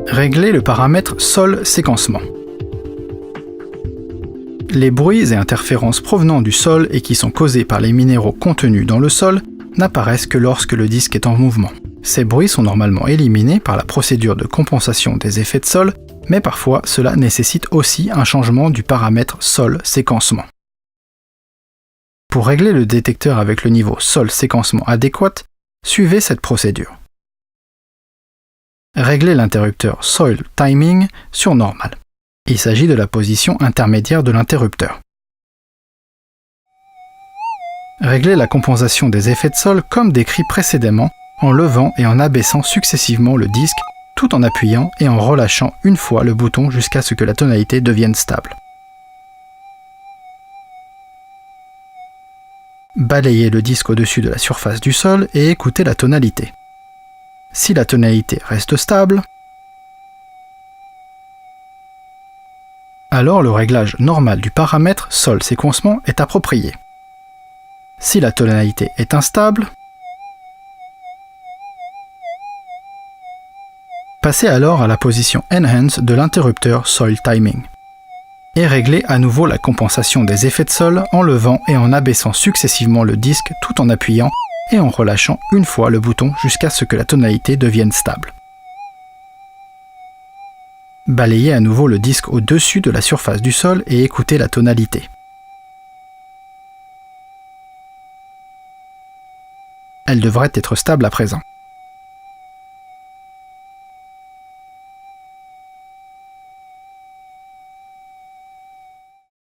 Réglez le paramètre Sol séquencement. Les bruits et interférences provenant du sol et qui sont causés par les minéraux contenus dans le sol n'apparaissent que lorsque le disque est en mouvement. Ces bruits sont normalement éliminés par la procédure de compensation des effets de sol, mais parfois cela nécessite aussi un changement du paramètre Sol séquencement. Pour régler le détecteur avec le niveau Sol séquencement adéquat, suivez cette procédure. Réglez l'interrupteur Soil Timing sur Normal. Il s'agit de la position intermédiaire de l'interrupteur. Réglez la compensation des effets de sol comme décrit précédemment en levant et en abaissant successivement le disque tout en appuyant et en relâchant une fois le bouton jusqu'à ce que la tonalité devienne stable. Balayez le disque au-dessus de la surface du sol et écoutez la tonalité. Si la tonalité reste stable, alors le réglage normal du paramètre Sol séquencement est approprié. Si la tonalité est instable, passez alors à la position Enhance de l'interrupteur Soil Timing et réglez à nouveau la compensation des effets de sol en levant et en abaissant successivement le disque tout en appuyant et en relâchant une fois le bouton jusqu'à ce que la tonalité devienne stable. Balayez à nouveau le disque au-dessus de la surface du sol et écoutez la tonalité. Elle devrait être stable à présent.